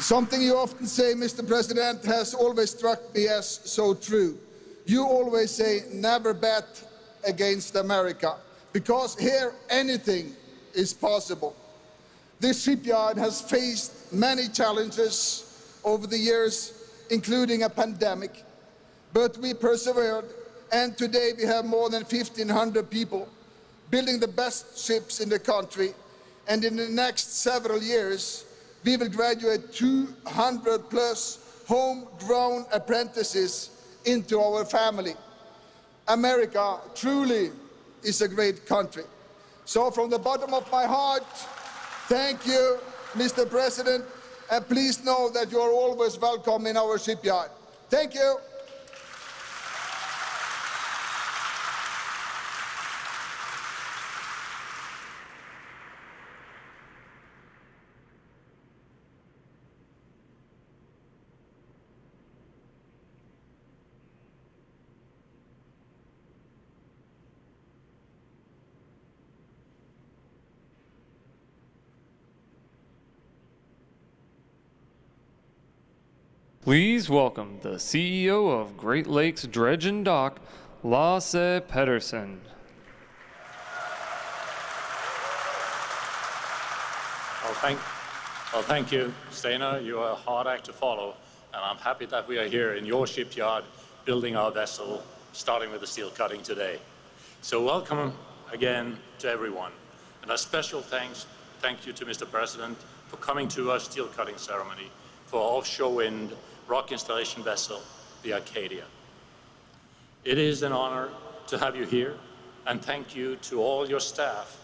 Something you often say, Mr. President, has always struck me as so true. You always say, never bet against America, because here anything is possible. This shipyard has faced many challenges over the years, including a pandemic, but we persevered, and today we have more than 1,500 people building the best ships in the country, and in the next several years, we will graduate 200 plus homegrown apprentices into our family. America truly is a great country. So from the bottom of my heart, thank you, Mr. President, and please know that you are always welcome in our shipyard. Thank you. Please welcome the CEO of Great Lakes Dredge and Dock, Lasse Petterson. Well, thank you, Steinar. You are a hard act to follow, and I'm happy that we are here in your shipyard building our vessel, starting with the steel cutting today. So welcome again to everyone, and a special thank you to Mr. President for coming to our steel cutting ceremony for offshore wind rock installation vessel, the Acadia. It is an honor to have you here, and thank you to all your staff,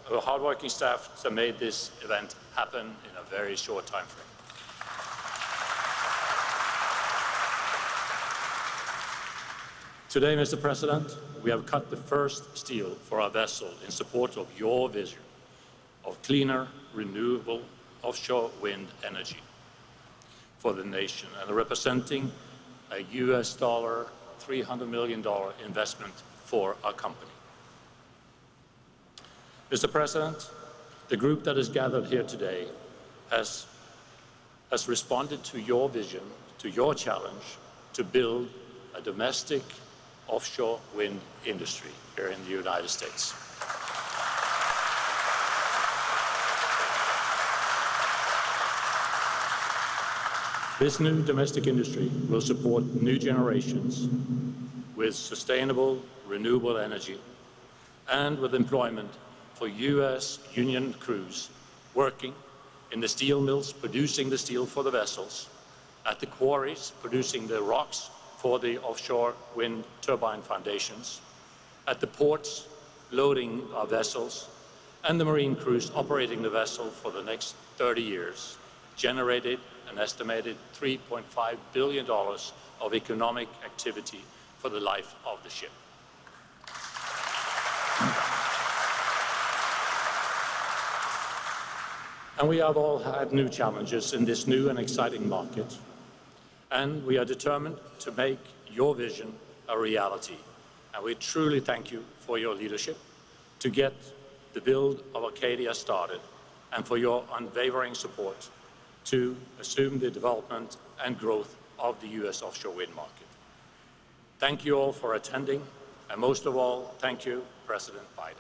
hardworking staff that made this event happen in a very short time frame. Today, Mr. President, we have cut the first steel for our vessel in support of your vision of cleaner, renewable offshore wind energy for the nation, and representing a US $300 million investment for our company. Mr. President, the group that is gathered here today has responded to your vision, to your challenge to build a domestic offshore wind industry here in the United States. This new domestic industry will support new generations with sustainable, renewable energy and with employment for US union crews working in the steel mills producing the steel for the vessels, at the quarries producing the rocks for the offshore wind turbine foundations, at the ports loading our vessels, and the marine crews operating the vessel for the next 30 years, generated an estimated $3.5 billion of economic activity for the life of the ship. And we have all had new challenges in this new and exciting market, and we are determined to make your vision a reality. And we truly thank you for your leadership to get the build of Acadia started, and for your unwavering support to assume the development and growth of the US offshore wind market. Thank you all for attending, and most of all, thank you, President Biden.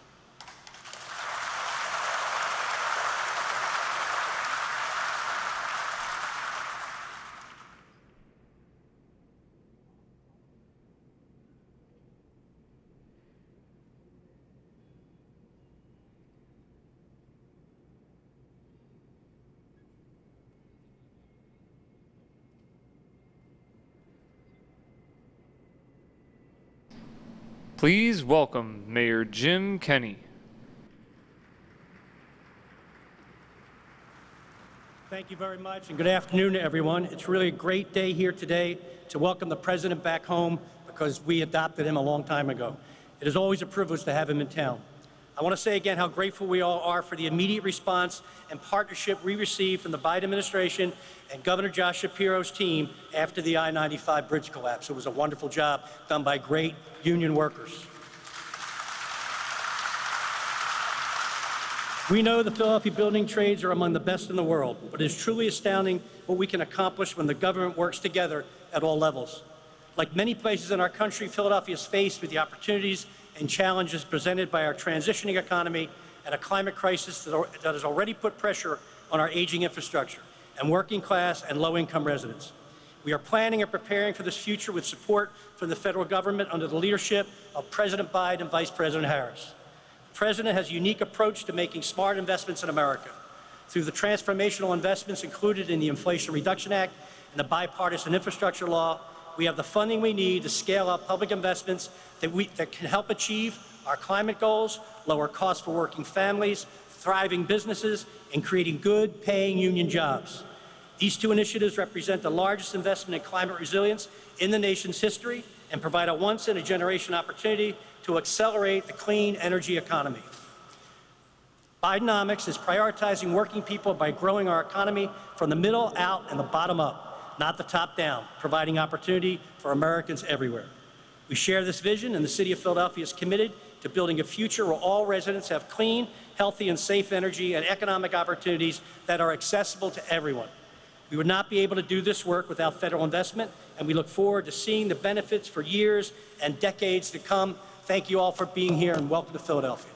Please welcome Mayor Jim Kenney. Thank you very much, and good afternoon to everyone. It's really a great day here today to welcome the President back home, because we adopted him a long time ago. It is always a privilege to have him in town. I want to say again how grateful we all are for the immediate response and partnership we received from the Biden administration and Governor Josh Shapiro's team after the I-95 bridge collapse. It was a wonderful job done by great union workers. We know the Philadelphia building trades are among the best in the world, but it is truly astounding what we can accomplish when the government works together at all levels. Like many places in our country, Philadelphia is faced with the opportunities and challenges presented by our transitioning economy and a climate crisis that has already put pressure on our aging infrastructure and working class and low-income residents. We are planning and preparing for this future with support from the federal government under the leadership of President Biden and Vice President Harris. The President has a unique approach to making smart investments in America. Through the transformational investments included in the Inflation Reduction Act and the bipartisan infrastructure law, we have the funding we need to scale up public investments that can help achieve our climate goals, lower costs for working families, thriving businesses, and creating good paying union jobs. These two initiatives represent the largest investment in climate resilience in the nation's history and provide a once-in-a-generation opportunity to accelerate the clean energy economy. Bidenomics is prioritizing working people by growing our economy from the middle out and the bottom up, not the top down, providing opportunity for Americans everywhere. We share this vision, and the City of Philadelphia is committed to building a future where all residents have clean, healthy, and safe energy and economic opportunities that are accessible to everyone. We would not be able to do this work without federal investment, and we look forward to seeing the benefits for years and decades to come. Thank you all for being here, and welcome to Philadelphia.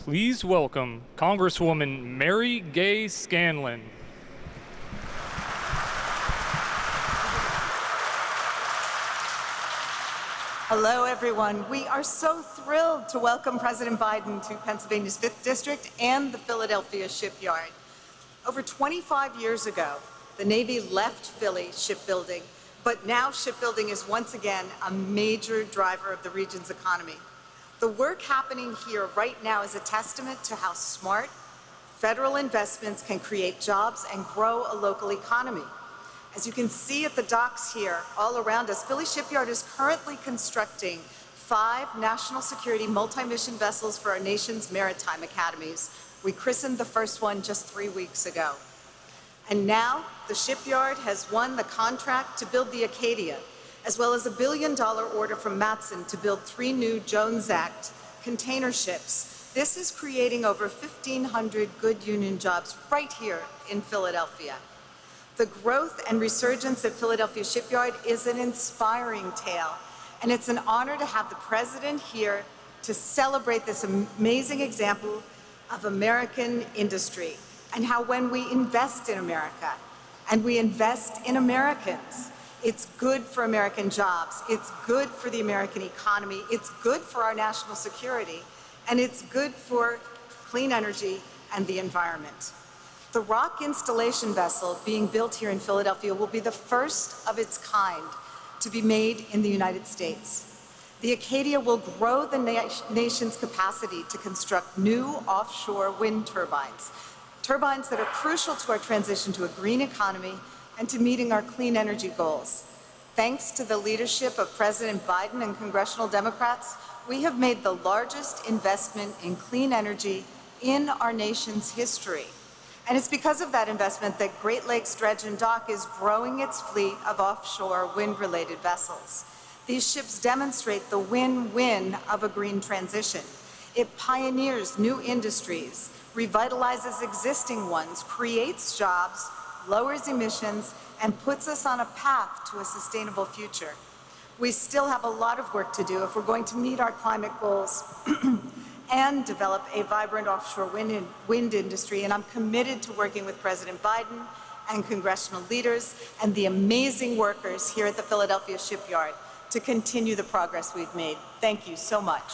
Please welcome Congresswoman Mary Gay Scanlon. Hello, everyone. We are so thrilled to welcome President Biden to Pennsylvania's 5th District and the Philadelphia Shipyard. Over 25 years ago, the Navy left Philly shipbuilding, but now shipbuilding is once again a major driver of the region's economy. The work happening here right now is a testament to how smart federal investments can create jobs and grow a local economy. As you can see at the docks here all around us, Philly Shipyard is currently constructing 5 national security multi-mission vessels for our nation's maritime academies. We christened the first one just 3 weeks ago. And now the shipyard has won the contract to build the Acadia, as well as a $1 billion order from Matson to build 3 new Jones Act container ships. This is creating over 1,500 good union jobs right here in Philadelphia. The growth and resurgence at Philadelphia Shipyard is an inspiring tale, and it's an honor to have the President here to celebrate this amazing example of American industry and how when we invest in America and we invest in Americans, it's good for American jobs, it's good for the American economy, it's good for our national security, and it's good for clean energy and the environment. The rock installation vessel being built here in Philadelphia will be the first of its kind to be made in the United States. The Acadia will grow the nation's capacity to construct new offshore wind turbines, turbines that are crucial to our transition to a green economy and to meeting our clean energy goals. Thanks to the leadership of President Biden and congressional Democrats, we have made the largest investment in clean energy in our nation's history. And it's because of that investment that Great Lakes Dredge and Dock is growing its fleet of offshore wind-related vessels. These ships demonstrate the win-win of a green transition. It pioneers new industries, revitalizes existing ones, creates jobs, lowers emissions, and puts us on a path to a sustainable future. We still have a lot of work to do if we're going to meet our climate goals and develop a vibrant offshore wind industry, and I'm committed to working with President Biden and congressional leaders and the amazing workers here at the Philadelphia Shipyard to continue the progress we've made. Thank you so much.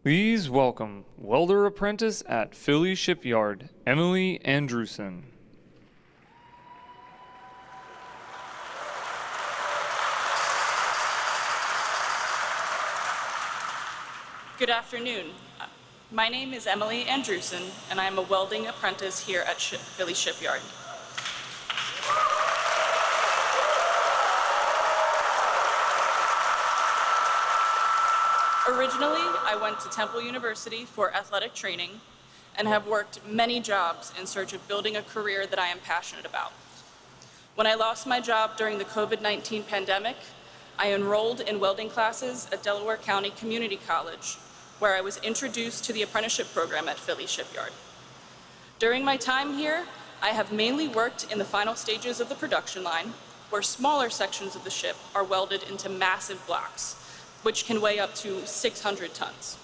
Please welcome welder apprentice at Philly Shipyard, Emily Andrewson. Good afternoon. My name is Emily Andrewson, and I am a welding apprentice here at Philly Shipyard. Originally, I went to Temple University for athletic training and have worked many jobs in search of building a career that I am passionate about. When I lost my job during the COVID-19 pandemic, I enrolled in welding classes at Delaware County Community College, where I was introduced to the apprenticeship program at Philly Shipyard. During my time here, I have mainly worked in the final stages of the production line, where smaller sections of the ship are welded into massive blocks, which can weigh up to 600 tons.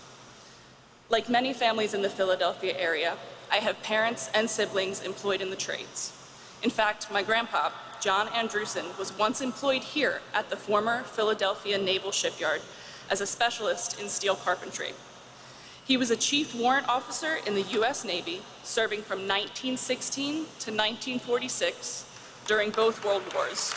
Like many families in the Philadelphia area, I have parents and siblings employed in the trades. In fact, my grandpa, John Andrewson, was once employed here at the former Philadelphia Naval Shipyard as a specialist in steel carpentry. He was a chief warrant officer in the U.S. Navy, serving from 1916 to 1946 during both World Wars.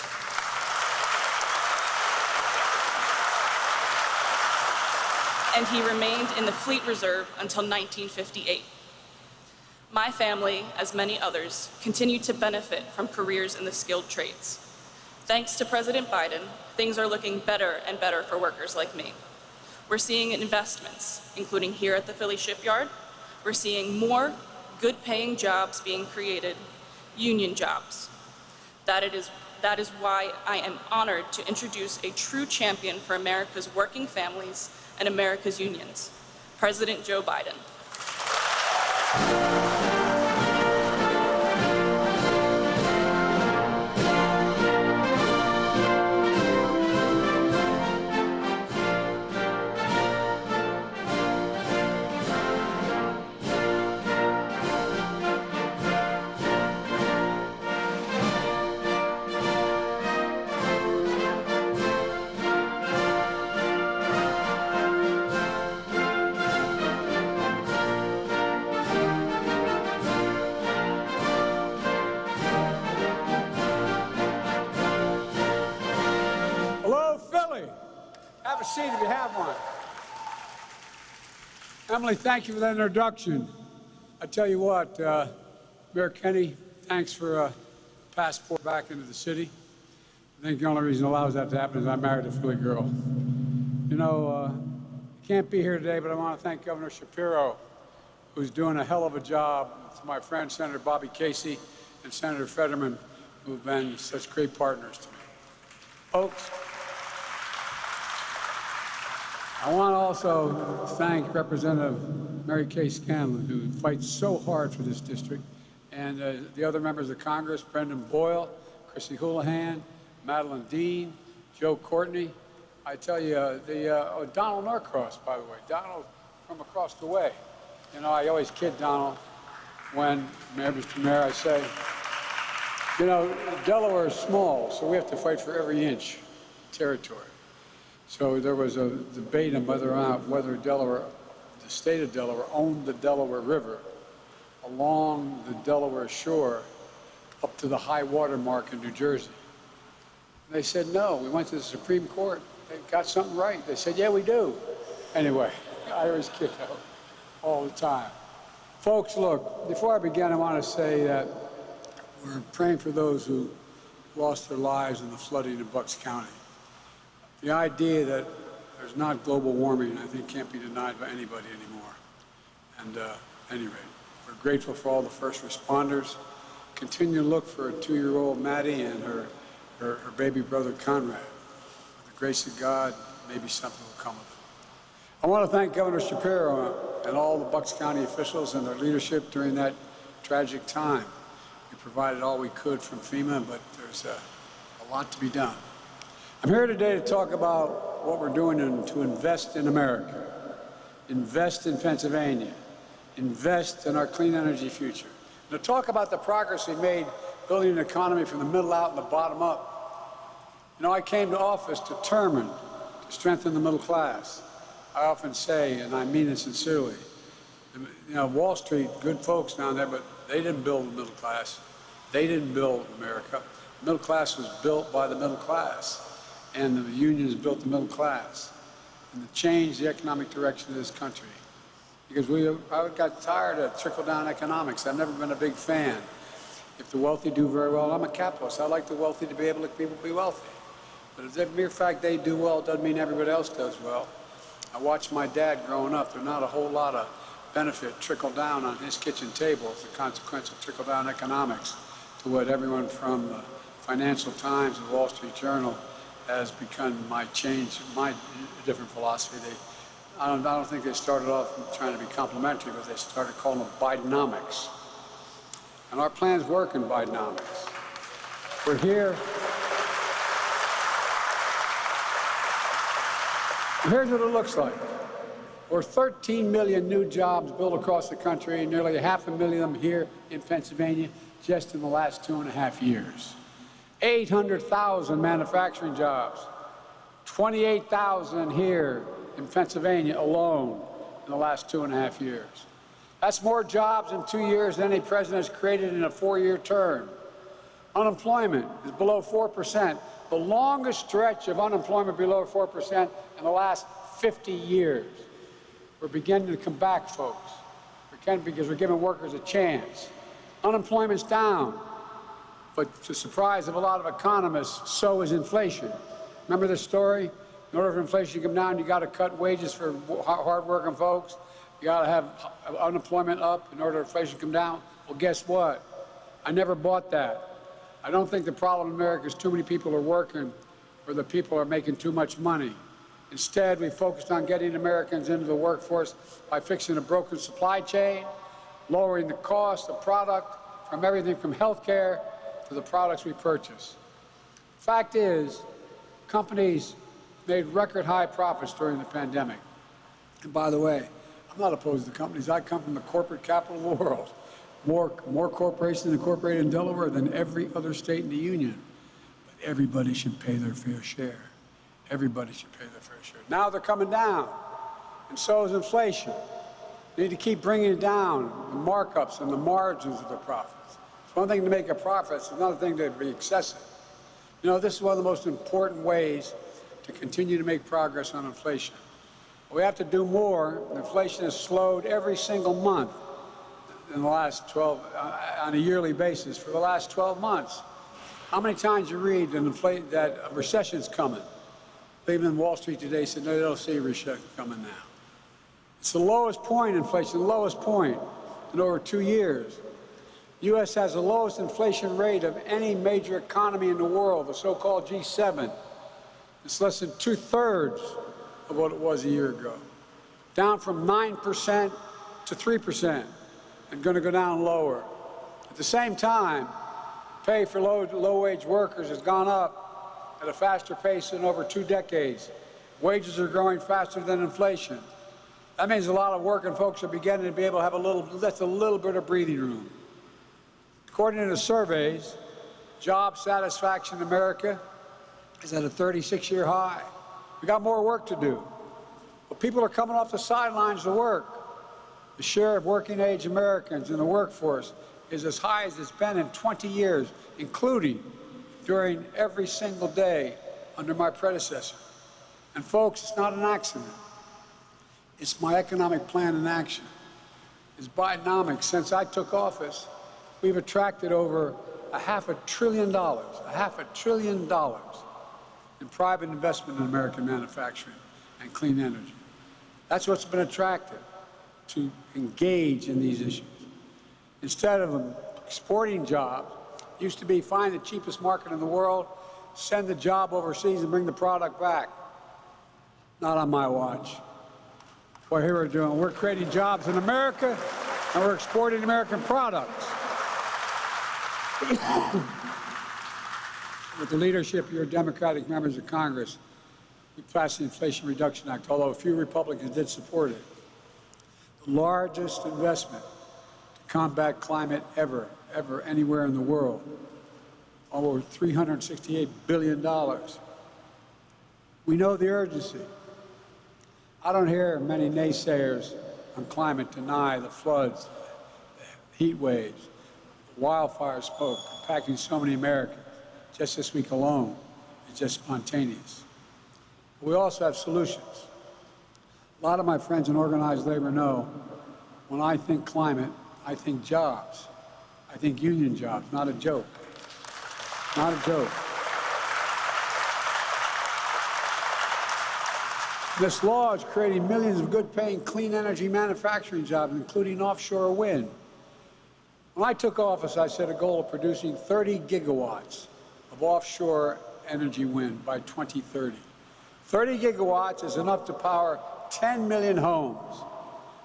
And he remained in the Fleet Reserve until 1958. My family, as many others, continue to benefit from careers in the skilled trades. Thanks to President Biden, things are looking better and better for workers like me. We're seeing investments, including here at the Philly Shipyard. We're seeing more good-paying jobs being created, union jobs. That is why I am honored to introduce a true champion for America's working families and America's unions, President Joe Biden. Have a seat if you have one. Emily, thank you for that introduction. I tell you what, Mayor Kenny, thanks for a passport back into the city. I think the only reason it allows that to happen is I married a Philly girl. You know, I can't be here today, but I want to thank Governor Shapiro, who's doing a hell of a job, to my friend Senator Bobby Casey and Senator Fetterman, who have been such great partners to me. Folks, I want to also thank Representative Mary Kay Scanlon, who fights so hard for this district, and the other members of Congress, Brendan Boyle, Chrissy Houlihan, Madeline Dean, Joe Courtney. I tell you, Donald Norcross, by the way, Donald from across the way. You know, I always kid Donald when, Mr. Mayor, I say, you know, Delaware is small, so we have to fight for every inch of territory. So there was a debate on whether Delaware, the state of Delaware, owned the Delaware River along the Delaware shore up to the high water mark in New Jersey. And they said no. We went to the Supreme Court. They got something right. They said, yeah, we do. Anyway, I always kid out all the time. Folks, look, before I begin, I want to say that we're praying for those who lost their lives in the flooding in Bucks County. The idea that there's not global warming, I think, can't be denied by anybody anymore. And at any rate, we're grateful for all the first responders. Continue to look for a 2-year-old Maddie and her baby brother Conrad. With the grace of God, maybe something will come of it. I want to thank Governor Shapiro and all the Bucks County officials and their leadership during that tragic time. We provided all we could from FEMA, but there's a lot to be done. I'm here today to talk about what we're doing to invest in America, invest in Pennsylvania, invest in our clean energy future, and to talk about the progress we made building an economy from the middle out and the bottom up. You know, I came to office determined to strengthen the middle class. I often say, and I mean it sincerely, you know, Wall Street, good folks down there, but they didn't build the middle class. They didn't build America. The middle class was built by the middle class, and the unions built the middle class, and to change the economic direction of this country. Because I got tired of trickle-down economics. I've never been a big fan. If the wealthy do very well, I'm a capitalist. I like the wealthy to be able to people be wealthy. But if the mere fact they do well doesn't mean everybody else does well. I watched my dad growing up. There's not a whole lot of benefit trickle down on his kitchen table as a consequence of trickle-down economics to what everyone from the Financial Times and Wall Street Journal has become my different philosophy. I don't think they started off trying to be complimentary, but they started calling them Bidenomics. And our plans work in Bidenomics. We're here. Here's what it looks like. We're 13 million new jobs built across the country, nearly 500,000 of them here in Pennsylvania just in the last 2.5 years. 800,000 manufacturing jobs, 28,000 here in Pennsylvania alone in the last 2.5 years. That's more jobs in 2 years than any president has created in a 4-year term. Unemployment is below 4%, the longest stretch of unemployment below 4% in the last 50 years. We're beginning to come back, folks. Because we're giving workers a chance. Unemployment's down, but to the surprise of a lot of economists, so is inflation. Remember the story? In order for inflation to come down, you got to cut wages for hard-working folks. You got to have unemployment up in order for inflation to come down. Well, guess what? I never bought that. I don't think the problem in America is too many people are working or the people are making too much money. Instead, we focused on getting Americans into the workforce by fixing a broken supply chain, lowering the cost of product from everything from health care to the products we purchase. Fact is, companies made record high profits during the pandemic. And by the way, I'm not opposed to companies. I come from the corporate capital of the world. More corporations incorporated in Delaware than every other state in the union. But everybody should pay their fair share. Everybody should pay their fair share. Now they're coming down, and so is inflation. They need to keep bringing it down, the markups and the margins of the profits. It's one thing to make a profit, it's another thing to be excessive. You know, this is one of the most important ways to continue to make progress on inflation. We have to do more. Inflation has slowed every single month in the last 12, on a yearly basis for the last 12 months. How many times you read that a recession's coming? Even Wall Street today said, no, they don't see a recession coming now. It's the lowest point in inflation, the lowest point in over 2 years. The U.S. has the lowest inflation rate of any major economy in the world, the so-called G7. It's less than 2/3 of what it was a year ago, down from 9% to 3%, and going to go down lower. At the same time, pay for low-wage workers has gone up at a faster pace than over 2 decades. Wages are growing faster than inflation. That means a lot of working folks are beginning to be able to have a little bit of breathing room. According to the surveys, job satisfaction in America is at a 36-year high. We got more work to do. But people are coming off the sidelines to work. The share of working-age Americans in the workforce is as high as it's been in 20 years, including during every single day under my predecessor. And folks, it's not an accident. It's my economic plan in action. It's Bidenomics. Since I took office, we've attracted over $500 billion in private investment in American manufacturing and clean energy. That's what's been attracted to engage in these issues. Instead of exporting jobs, it used to be find the cheapest market in the world, send the job overseas and bring the product back. Not on my watch. What here we're doing, we're creating jobs in America and we're exporting American products. With the leadership of your Democratic members of Congress, we passed the Inflation Reduction Act, although a few Republicans did support it. The largest investment to combat climate ever, anywhere in the world. Over $368 billion. We know the urgency. I don't hear many naysayers on climate deny the floods, the heat waves, the wildfire smoke impacting so many Americans. Just this week alone, it's just spontaneous. We also have solutions. A lot of my friends in organized labor know when I think climate, I think jobs. I think union jobs, not a joke. Not a joke. This law is creating millions of good-paying, clean energy manufacturing jobs, including offshore wind. When I took office, I set a goal of producing 30 gigawatts of offshore energy wind by 2030. 30 gigawatts is enough to power 10 million homes.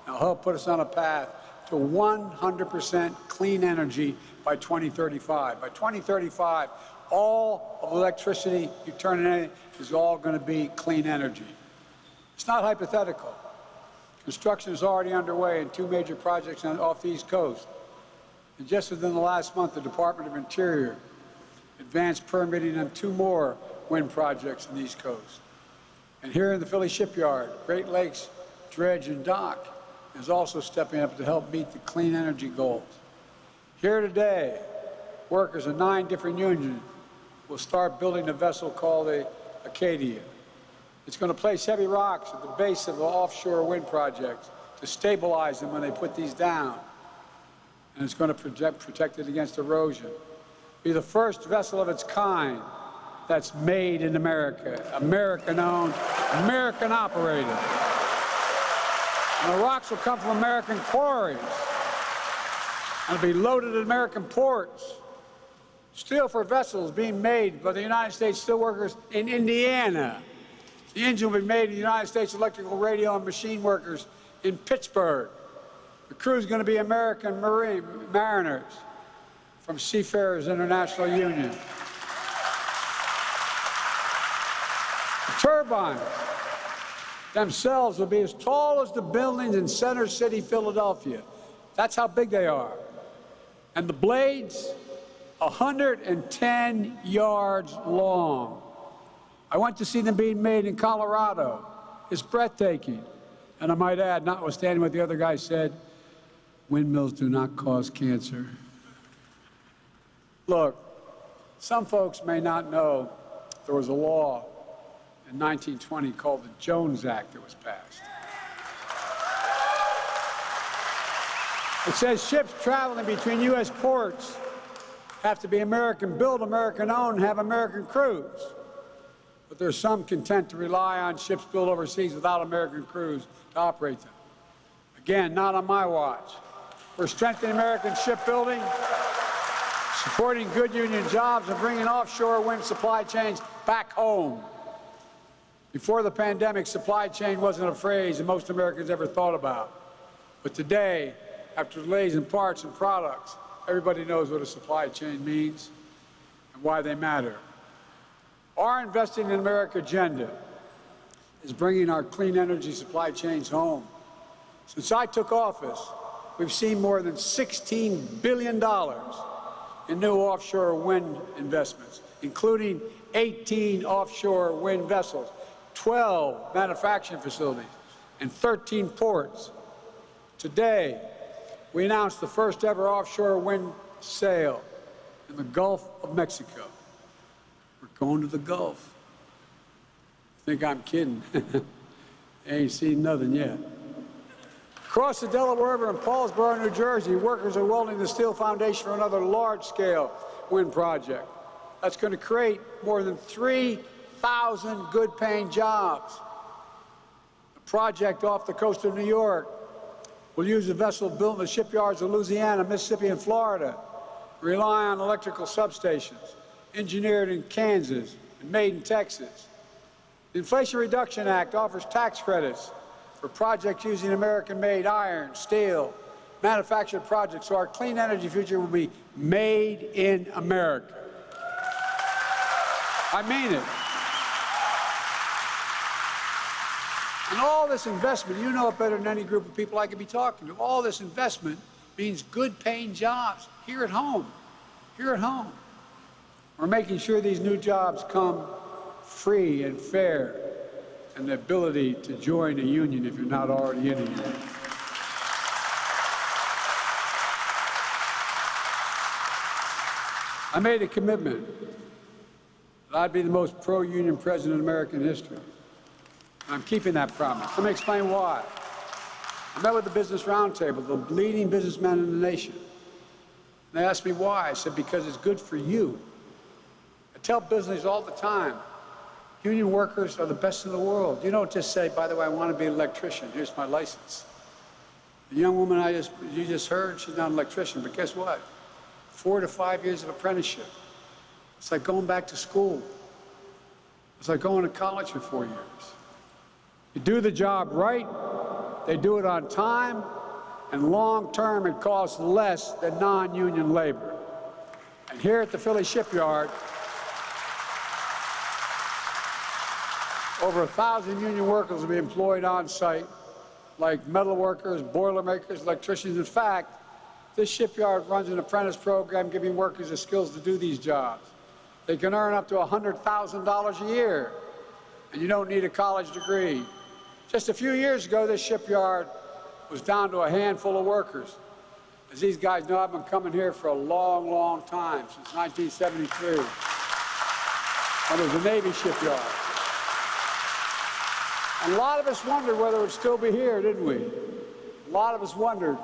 It'll help put us on a path to 100% clean energy by 2035. By 2035, all of the electricity you turn in is all going to be clean energy. It's not hypothetical. Construction is already underway in 2 major projects off the East Coast. And just within the last month, the Department of Interior advanced permitting on 2 more wind projects on the East Coast. And here in the Philly shipyard, Great Lakes Dredge and Dock is also stepping up to help meet the clean energy goals. Here today, workers in 9 different unions will start building a vessel called the Acadia. It's going to place heavy rocks at the base of the offshore wind projects to stabilize them when they put these down. And it's going to protect it against erosion. Be the first vessel of its kind that's made in America, American-owned, American-operated. And the rocks will come from American quarries. And it'll be loaded at American ports. Steel for vessels being made by the United States Steelworkers in Indiana. The engine will be made in the United States Electrical, Radio, and Machine Workers in Pittsburgh. The crew is going to be American Marine mariners from Seafarers International Union. The turbines themselves will be as tall as the buildings in Center City, Philadelphia. That's how big they are. And the blades, 110 yards long. I went to see them being made in Colorado. It's breathtaking. And I might add, notwithstanding what the other guy said, windmills do not cause cancer. Look, some folks may not know there was a law in 1920 called the Jones Act that was passed. It says ships traveling between U.S. ports have to be American-built, American-owned, and have American crews. But there's some content to rely on ships built overseas without American crews to operate them. Again, not on my watch. We're strengthening American shipbuilding, supporting good union jobs, and bringing offshore wind supply chains back home. Before the pandemic, supply chain wasn't a phrase that most Americans ever thought about. But today, after delays in parts and products, everybody knows what a supply chain means and why they matter. Our Investing in America agenda is bringing our clean energy supply chains home. Since I took office, we've seen more than $16 billion in new offshore wind investments, including 18 offshore wind vessels, 12 manufacturing facilities, and 13 ports. Today, we announced the first ever offshore wind sail in the Gulf of Mexico. We're going to the Gulf. You think I'm kidding? Ain't seen nothing yet. Across the Delaware River in Paulsboro, New Jersey, workers are welding the steel foundation for another large-scale wind project. That's going to create more than 3,000 good-paying jobs. The project off the coast of New York will use a vessel built in the shipyards of Louisiana, Mississippi, and Florida, rely on electrical substations, engineered in Kansas and made in Texas. The Inflation Reduction Act offers tax credits for projects using American-made iron, steel, manufactured projects, so our clean energy future will be made in America. I mean it. And all this investment, you know it better than any group of people I could be talking to, all this investment means good-paying jobs here at home, here at home. We're making sure these new jobs come free and fair and the ability to join a union if you're not already in a union. I made a commitment that I'd be the most pro-union president in American history. And I'm keeping that promise. Let me explain why. I met with the Business Roundtable, the leading businessmen in the nation. And they asked me why. I said, because it's good for you. I tell business all the time, union workers are the best in the world. You don't just say, by the way, I want to be an electrician. Here's my license. The young woman you just heard, she's not an electrician, but guess what? 4 to 5 years of apprenticeship. It's like going back to school. It's like going to college for 4 years. You do the job right, they do it on time, and long term it costs less than non-union labor. And here at the Philly shipyard, over 1,000 union workers will be employed on site, like metal workers, boiler makers, electricians. In fact, this shipyard runs an apprentice program giving workers the skills to do these jobs. They can earn up to $100,000 a year, and you don't need a college degree. Just a few years ago, this shipyard was down to a handful of workers. As these guys know, I've been coming here for a long, long time, since 1973, when it was a Navy shipyard. And a lot of us wondered whether it would still be here, didn't we? A lot of us wondered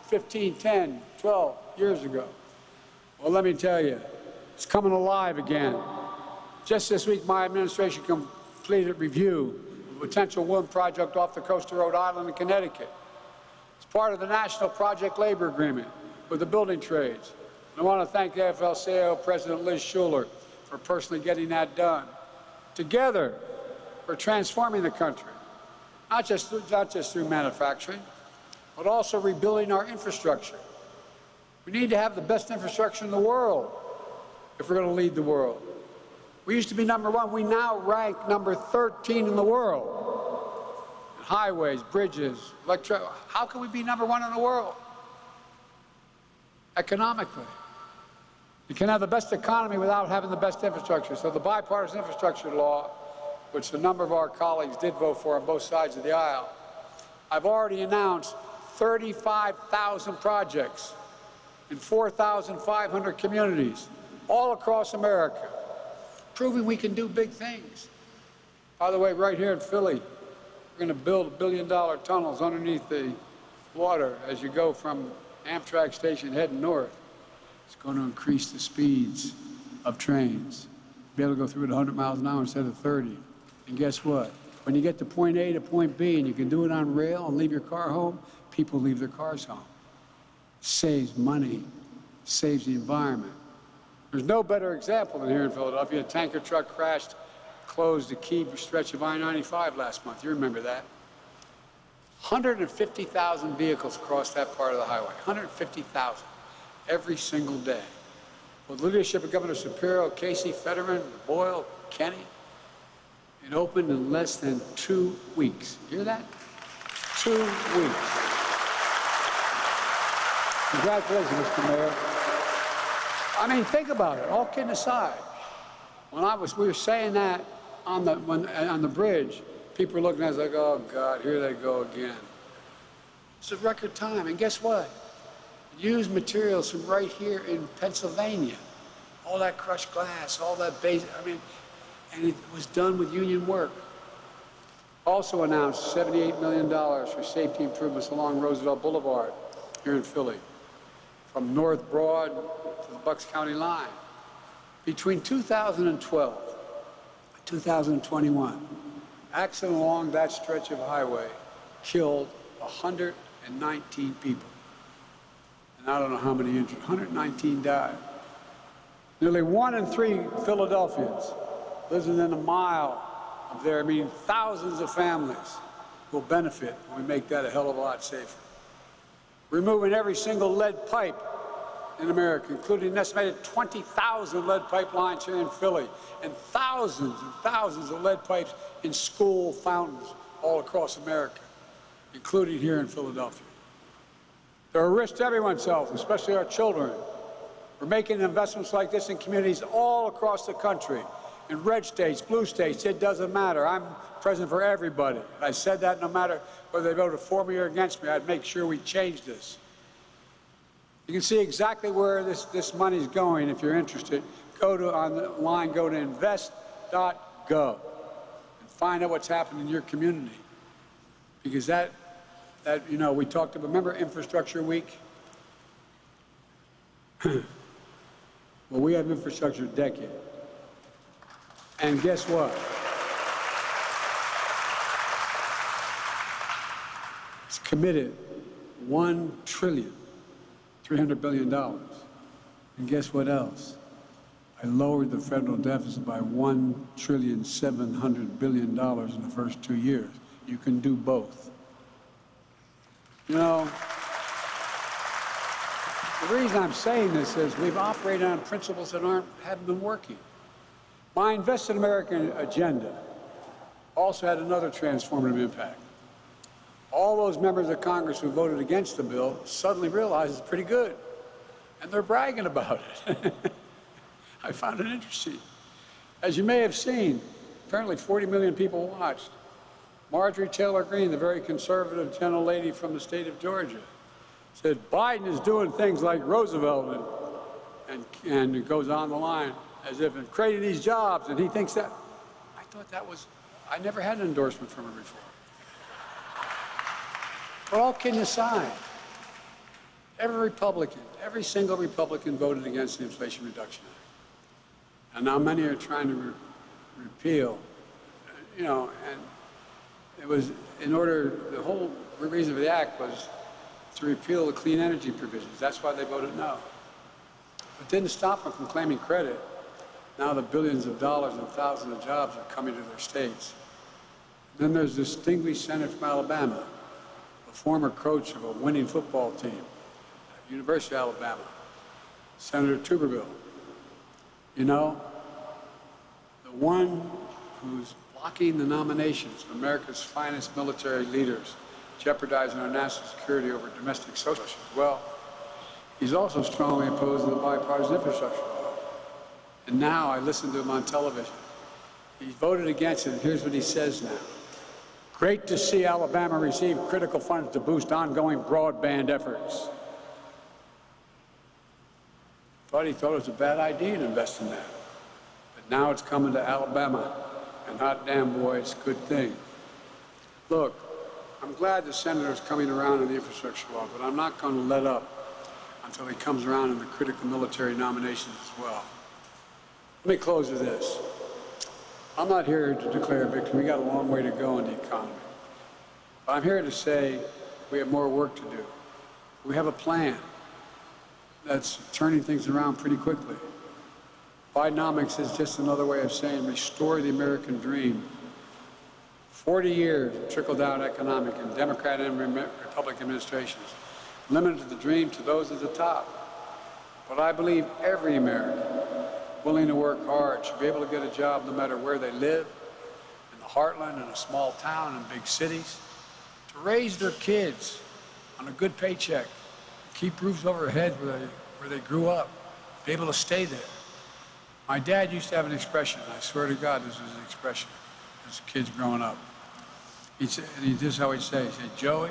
15, 10, 12 years ago. Well, let me tell you, it's coming alive again. Just this week, my administration completed a review of a potential wind project off the coast of Rhode Island and Connecticut. It's part of the National Project Labor Agreement with the building trades. And I want to thank the AFL-CIO President Liz Shuler for personally getting that done. Together, we're transforming the country, not just through manufacturing, but also rebuilding our infrastructure. We need to have the best infrastructure in the world if we're going to lead the world. We used to be number 1. We now rank number 13 in the world. Highways, bridges, how can we be number 1 in the world? Economically. You can have the best economy without having the best infrastructure. So the bipartisan infrastructure law, which a number of our colleagues did vote for on both sides of the aisle, I've already announced 35,000 projects in 4,500 communities all across America, proving we can do big things. By the way, right here in Philly, we're going to build $1 billion tunnels underneath the water as you go from Amtrak station heading north. It's going to increase the speeds of trains. Be able to go through it 100 miles an hour instead of 30. And guess what? When you get to point A to point B and you can do it on rail and leave your car home, people leave their cars home. Saves money, saves the environment. There's no better example than here in Philadelphia. A tanker truck crashed, closed the key stretch of I-95 last month. You remember that? 150,000 vehicles cross that part of the highway. 150,000 every single day. With the leadership of Governor Shapiro, Casey, Fetterman, Boyle, Kenny, it opened in less than 2 weeks. Hear that? 2 weeks. Congratulations, Mr. Mayor. I mean, think about it, all kidding aside. When we were saying that on the bridge, people were looking at us like, oh God, here they go again. It's a record time, and guess what? Used materials from right here in Pennsylvania. All that crushed glass, all that base, and it was done with union work. Also announced $78 million for safety improvements along Roosevelt Boulevard here in Philly, from North Broad to the Bucks County line. Between 2012 and 2021, accident along that stretch of highway killed 119 people. And I don't know how many injured. 119 died. Nearly 1 in 3 Philadelphians lives within a mile of there. I mean, thousands of families will benefit when we make that a hell of a lot safer. Removing every single lead pipe in America, including an estimated 20,000 lead pipe lines here in Philly, and thousands of lead pipes in school fountains all across America, including here in Philadelphia. There are risks to everyone's health, especially our children. We're making investments like this in communities all across the country, In red states, blue states, it doesn't matter. I'm president for everybody. I said that no matter whether they voted for me or against me, I'd make sure we change this. You can see exactly where this money is going if you're interested. Go to online, go to invest.gov and find out what's happening in your community. Because that you know, we talked about, remember Infrastructure Week? Well, we have infrastructure a decade. And guess what? It's committed $1.3 trillion. And guess what else? I lowered the federal deficit by $1.7 trillion in the first 2 years. You can do both. You know, the reason I'm saying this is we've operated on principles that haven't been working. My Invest in America agenda also had another transformative impact. All those members of Congress who voted against the bill suddenly realized it's pretty good, and they're bragging about it. I found it interesting. As you may have seen, apparently 40 million people watched. Marjorie Taylor Greene, the very conservative gentlelady from the state of Georgia, said Biden is doing things like Roosevelt, and it goes on the line as if in creating these jobs, and he thinks that. I thought that was, I never had an endorsement from her before. But all kidding aside, every single Republican voted against the Inflation Reduction Act. And now many are trying to repeal, you know, and it was the whole reason for the act was to repeal the clean energy provisions. That's why they voted no. It didn't stop them from claiming credit. Now the billions of dollars and thousands of jobs are coming to their states. And then there's this distinguished senator from Alabama, a former coach of a winning football team at University of Alabama, Senator Tuberville. You know, the one who's blocking the nominations of America's finest military leaders, jeopardizing our national security over domestic social issues. Well, he's also strongly opposed to the bipartisan infrastructure law. And now I listen to him on television. He voted against it, and here's what he says now. Great to see Alabama receive critical funds to boost ongoing broadband efforts. He thought it was a bad idea to invest in that. But now it's coming to Alabama, and hot damn boy, it's a good thing. Look, I'm glad the senator's coming around on the infrastructure law, but I'm not going to let up until he comes around on the critical military nominations as well. Let me close with this. I'm not here to declare victory. We got a long way to go in the economy. But I'm here to say we have more work to do. We have a plan that's turning things around pretty quickly. Bidenomics is just another way of saying restore the American dream. 40 years of trickle-down economic and Democrat and Republican administrations limited the dream to those at the top. But I believe every American willing to work hard should be able to get a job no matter where they live, in the heartland, in a small town, in big cities, to raise their kids on a good paycheck, keep roofs over their head where they grew up, be able to stay there. My dad used to have an expression, and I swear to God this was an expression, as kids growing up. This is how he'd say, Joey,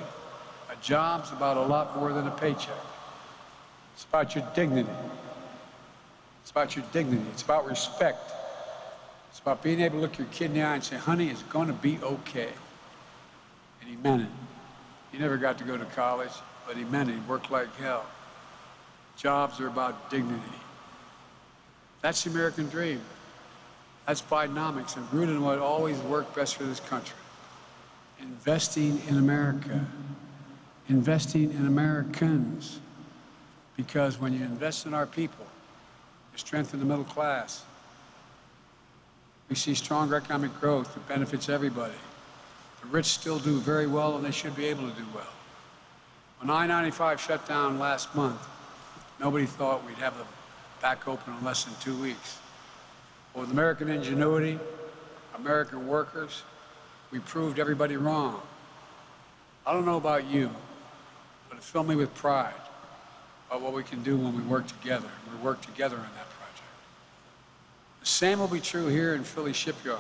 a job's about a lot more than a paycheck. It's about your dignity. It's about your dignity. It's about respect. It's about being able to look your kid in the eye and say, honey, it's going to be okay. And he meant it. He never got to go to college, but he meant it. He worked like hell. Jobs are about dignity. That's the American dream. That's Bidenomics, and rooted in what always worked best for this country. Investing in America. Investing in Americans. Because when you invest in our people, you strengthen the middle class. We see stronger economic growth that benefits everybody. The rich still do very well, and they should be able to do well. When I-95 shut down last month, nobody thought we'd have the back open in less than 2 weeks. But with American ingenuity, American workers, we proved everybody wrong. I don't know about you, but it filled me with pride about what we can do when we work together. We work together on that project. The same will be true here in Philly Shipyard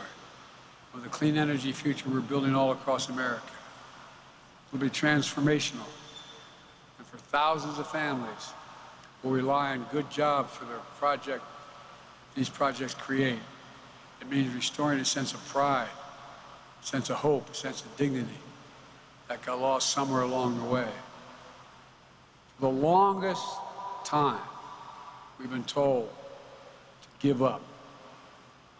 with the clean energy future we're building all across America. It will be transformational. And for thousands of families who rely on good jobs for these projects create. It means restoring a sense of pride, a sense of hope, a sense of dignity that got lost somewhere along the way. For the longest time, we've been told to give up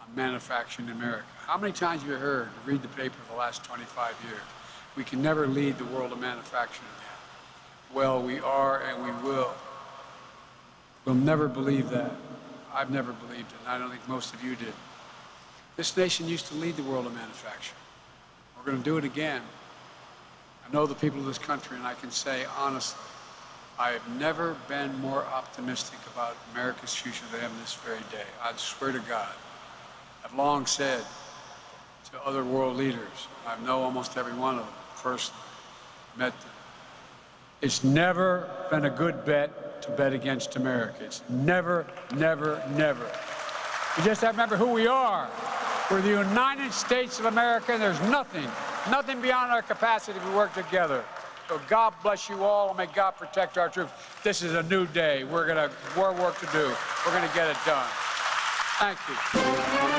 on manufacturing in America. How many times have you heard, read the paper the last 25 years, we can never lead the world of manufacturing again? Well, we are and we will. We'll never believe that. I've never believed it, and I don't think most of you did. This nation used to lead the world of manufacturing. We're going to do it again. I know the people of this country, and I can say honestly, I have never been more optimistic about America's future than I am this very day. I swear to God. I've long said to other world leaders, I know almost every one of them personally, met them, it's never been a good bet to bet against America. It's never, never, never. We just have to remember who we are. We're the United States of America, and there's nothing beyond our capacity if we work together. So God bless you all, and may God protect our troops. This is a new day. We're more work to do. We're going to get it done. Thank you.